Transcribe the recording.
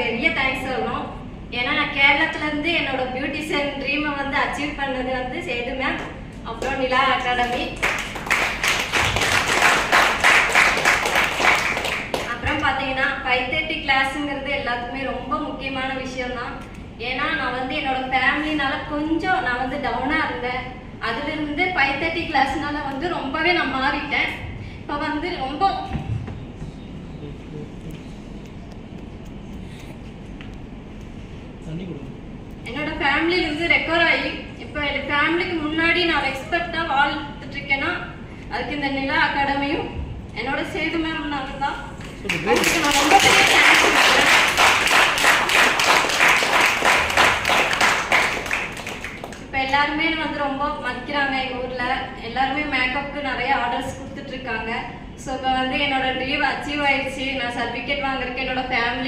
பெரிய தேங்க்ஸ் சொல்லணும். ஏன்னா நான் கேரளத்துலேருந்து என்னோட பியூட்டிஷியன் ட்ரீமை வந்து அச்சீவ் பண்ணது வந்து சேது மேம், அப்புறம் நிலா அகாடமி, அப்புறம் பார்த்தீங்கன்னா 5:30 கிளாஸுங்கிறது எல்லாத்துக்குமே ரொம்ப முக்கியமான விஷயம்தான். ஏன்னா நான் வந்து என்னோட ஃபேமிலினால கொஞ்சம் நான் வந்து டவுனாக இருந்தேன். அதுலேருந்து 5:30 கிளாஸ்னால வந்து ரொம்பவே நான் மாறிட்டேன். இப்போ வந்து ரொம்ப என்னோட ஃபேமிலியிலேருந்து ரெக்கவர் ஆகி இப்போ என் ஃபேமிலிக்கு முன்னாடி நான் எக்ஸ்பெக்டாக வாழ்ந்துட்டு இருக்கேன்னா அதுக்கு இந்த நிலா அகாடமியும் என்னோட சேது மேம்னால தான். நான் ரொம்ப பெரிய தேங்க்ஸ் சொல்கிறேன். இப்போ எல்லாருமே வந்து ரொம்ப மதிக்கிறாங்க. எங்கள் ஊரில் எல்லாருமே மேக்கப்புக்கு நிறைய ஆர்டர்ஸ் கொடுத்துட்ருக்காங்க. ஸோ இப்போ வந்து என்னோட ட்ரீம் அச்சீவ் ஆயிடுச்சு. நான் சர்டிஃபிகேட் வாங்குறதுக்கு என்னோட ஃபேமிலி